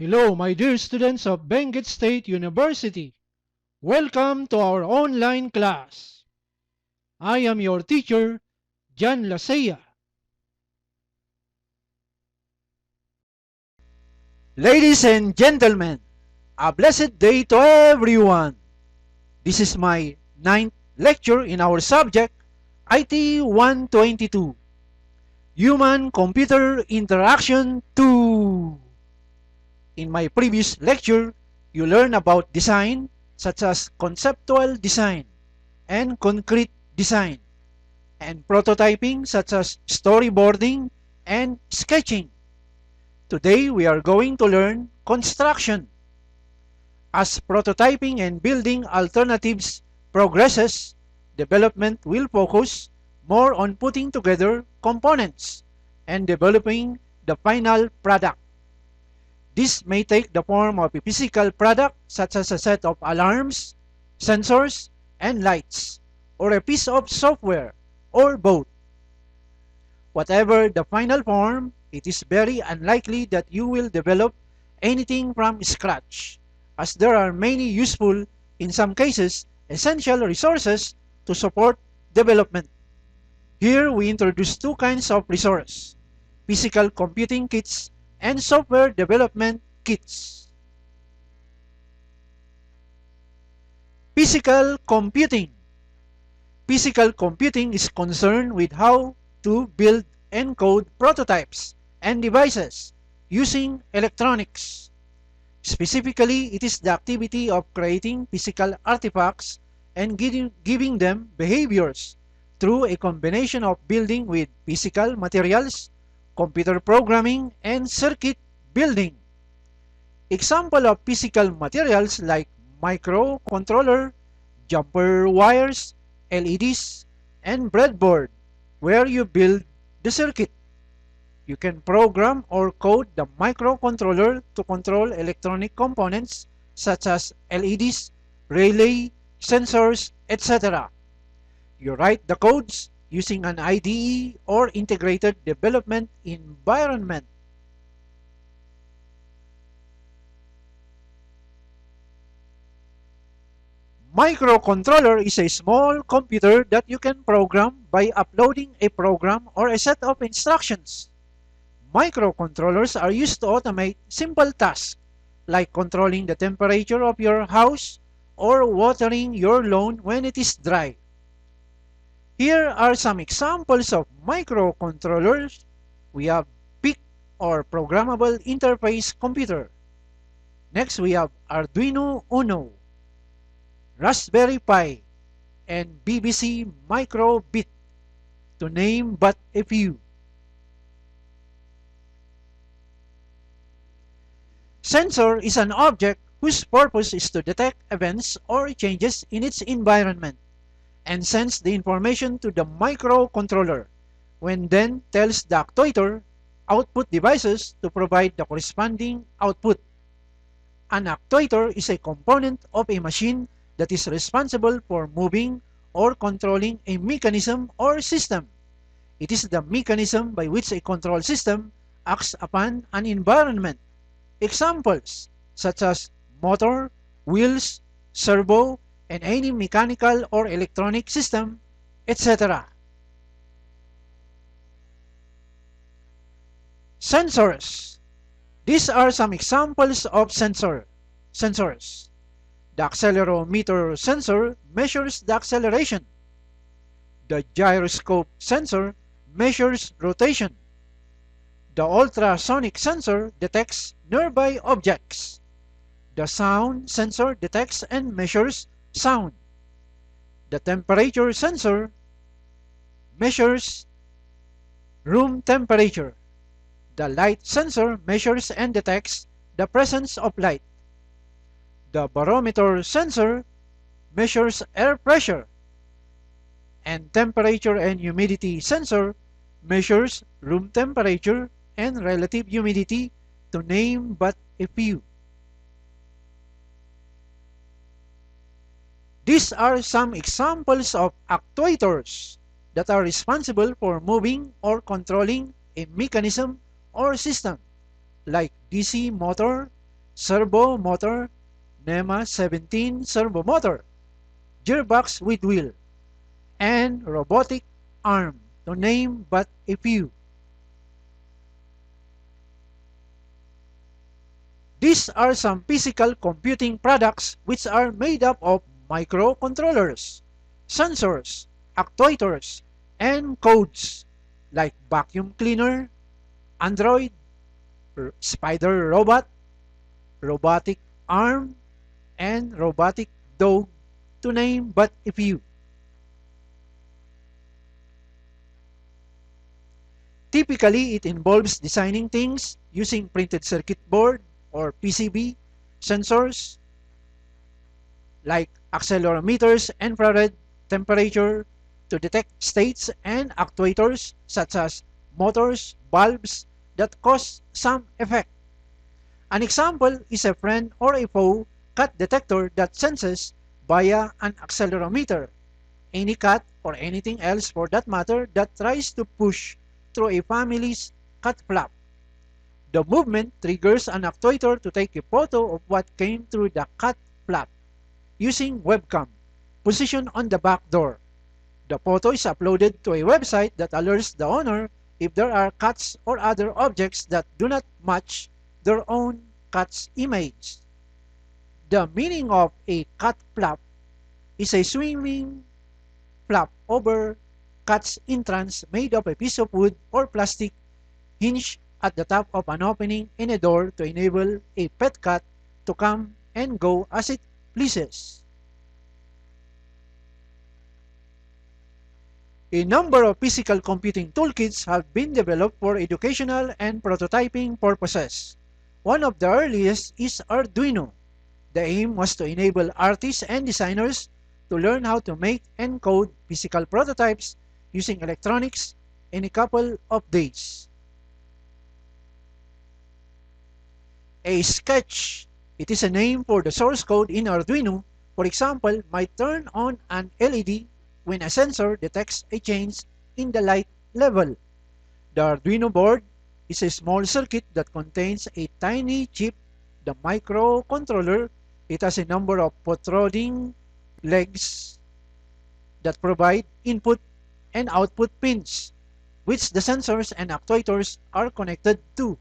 Hello, my dear students of Benguet State University. Welcome to our online class. I am your teacher, Jan Lasea. Ladies and gentlemen, a blessed day to everyone. This is my ninth lecture in our subject, IT 122, Human-Computer Interaction 2. In my previous lecture, you learned about design such as conceptual design and concrete design, and prototyping such as storyboarding and sketching. Today we are going to learn construction. As prototyping and building alternatives progresses, development will focus more on putting together components and developing the final product. This may take the form of a physical product such as a set of alarms, sensors, and lights, or a piece of software, or both. Whatever the final form, it is very unlikely that you will develop anything from scratch, as there are many useful, in some cases, essential resources to support development. Here we introduce two kinds of resource: physical computing kits and software development kits. Physical computing. Physical computing is concerned with how to build and code prototypes and devices using electronics. Specifically, it is the activity of creating physical artifacts and giving them behaviors through a combination of building with physical materials, computer programming, and circuit building. Example of physical materials like microcontroller, jumper wires, LEDs, and breadboard, where you build the circuit. You can program or code the microcontroller to control electronic components such as LEDs, relay, sensors, etc. You write the codes using an IDE or integrated development environment. Microcontroller is a small computer that you can program by uploading a program or a set of instructions. Microcontrollers are used to automate simple tasks like controlling the temperature of your house or watering your lawn when it is dry. Here are some examples of microcontrollers. We have PIC or Programmable Interface Computer. Next we have Arduino Uno, Raspberry Pi, and BBC Microbit, to name but a few. Sensor is an object whose purpose is to detect events or changes in its environment and sends the information to the microcontroller, when then tells the actuator output devices to provide the corresponding output. An actuator is a component of a machine that is responsible for moving or controlling a mechanism or system. It is the mechanism by which a control system acts upon an environment. Examples such as motor, wheels, servo, and any mechanical or electronic system, etc. Sensors. These are some examples of sensors. The accelerometer sensor measures the acceleration. The gyroscope sensor measures rotation. The ultrasonic sensor detects nearby objects. The sound sensor detects and measures sound. The temperature sensor measures room temperature. The light sensor measures and detects the presence of light. The barometer sensor measures air pressure. And temperature and humidity sensor measures room temperature and relative humidity, to name but a few. These are some examples of actuators that are responsible for moving or controlling a mechanism or system, like DC motor, servo motor, NEMA 17 servo motor, gearbox with wheel, and robotic arm, to name but a few. These are some physical computing products which are made up of microcontrollers, sensors, actuators, and codes like vacuum cleaner, Android, spider robot, robotic arm, and robotic dog, to name but a few. Typically, it involves designing things using printed circuit board or PCB, sensors like accelerometers, infrared temperature to detect states, and actuators such as motors, bulbs that cause some effect. An example is a friend or a foe cut detector that senses via an accelerometer any cat or anything else for that matter that tries to push through a family's cat flap. The movement triggers an actuator to take a photo of what came through the cat flap using webcam positioned on the back door. The photo is uploaded to a website that alerts the owner if there are cats or other objects that do not match their own cat's image. The meaning of a cat flap is a swimming flap over cat's entrance made of a piece of wood or plastic hinged at the top of an opening in a door to enable a pet cat to come and go as it pleases. A number of physical computing toolkits have been developed for educational and prototyping purposes. One of the earliest is Arduino. The aim was to enable artists and designers to learn how to make and code physical prototypes using electronics in a couple of days. A sketch, it is a name for the source code in Arduino, for example, might turn on an LED when a sensor detects a change in the light level. The Arduino board is a small circuit that contains a tiny chip, the microcontroller. It has a number of protruding legs that provide input and output pins, which the sensors and actuators are connected to.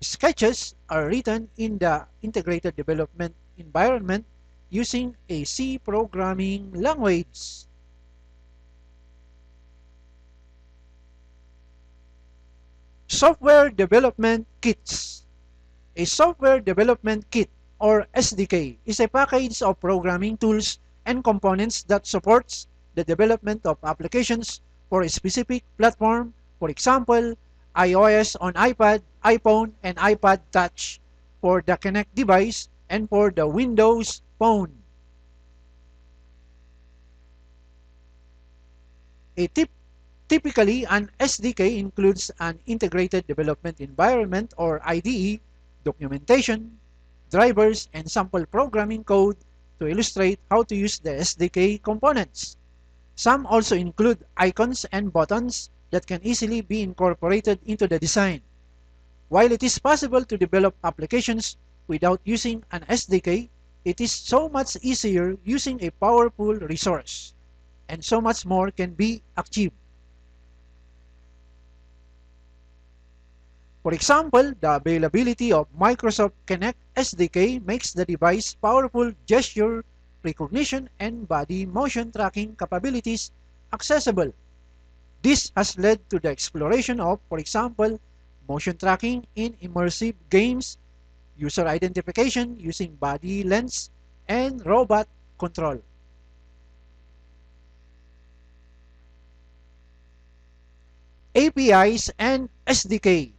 Sketches are written in the integrated development environment using a C programming language. Software development kits. A software development kit or SDK is a package of programming tools and components that supports the development of applications for a specific platform, for example, iOS on iPad, iPhone, and iPad Touch for the Connect device and for the Windows Phone. Typically, an SDK includes an integrated development environment or IDE, documentation, drivers, and sample programming code to illustrate how to use the SDK components. Some also include icons and buttons that can easily be incorporated into the design. While it is possible to develop applications without using an SDK, it is so much easier using a powerful resource, and so much more can be achieved. For example, the availability of Microsoft Kinect SDK makes the device powerful gesture recognition and body motion tracking capabilities accessible. This has led to the exploration of, for example, motion tracking in immersive games, user identification using body lens, and robot control. APIs and SDK.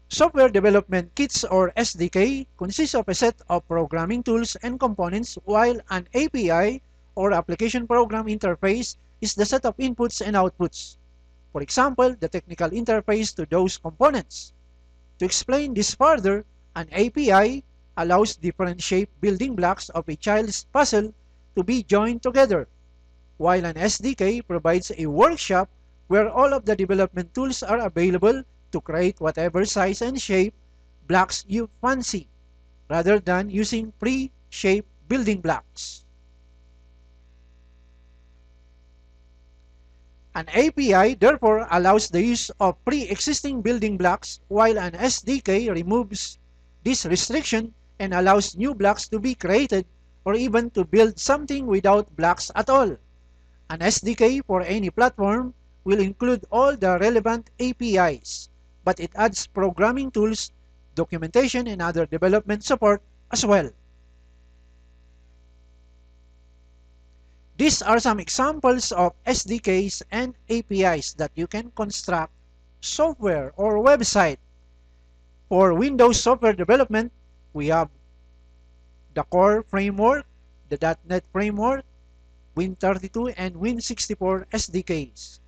Software development kits or SDK consists of a set of programming tools and components, while an API or application program interface is the set of inputs and outputs. For example, the technical interface to those components. To explain this further, an API allows different shaped building blocks of a child's puzzle to be joined together, while an SDK provides a workshop where all of the development tools are available to create whatever size and shape blocks you fancy. rather than using pre-shaped building blocks. An API therefore allows the use of pre-existing building blocks, while an SDK removes this restriction and allows new blocks to be created or even to build something without blocks at all. An SDK for any platform will include all the relevant APIs, but it adds programming tools, documentation, and other development support as well. These are some examples of SDKs and APIs that you can construct software or website. For Windows software development, we have the Core framework, the .NET framework, Win32 and Win64 SDKs,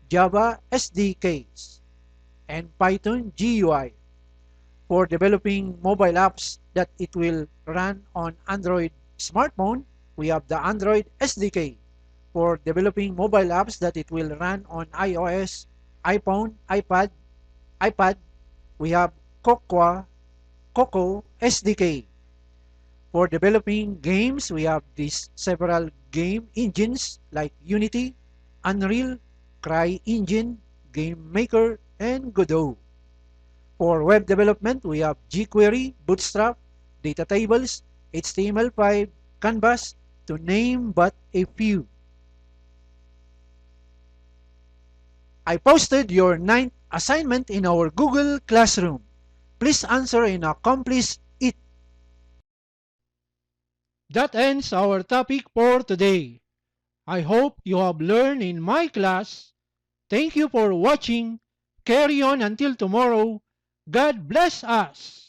Java SDKs, and Python GUI. For developing mobile apps that it will run on Android smartphone, we have the Android SDK. For developing mobile apps that it will run on iOS, iPhone, iPad, we have Cocoa SDK. For developing games, we have these several game engines like Unity, Unreal, CryEngine, GameMaker, and Godot. For web development, we have jQuery, Bootstrap, data tables, HTML5, Canvas, to name but a few. I posted your 9th assignment in our Google Classroom. Please answer and accomplish it. That ends our topic for today. I hope you have learned in my class. Thank you for watching. Carry on until tomorrow. God bless us.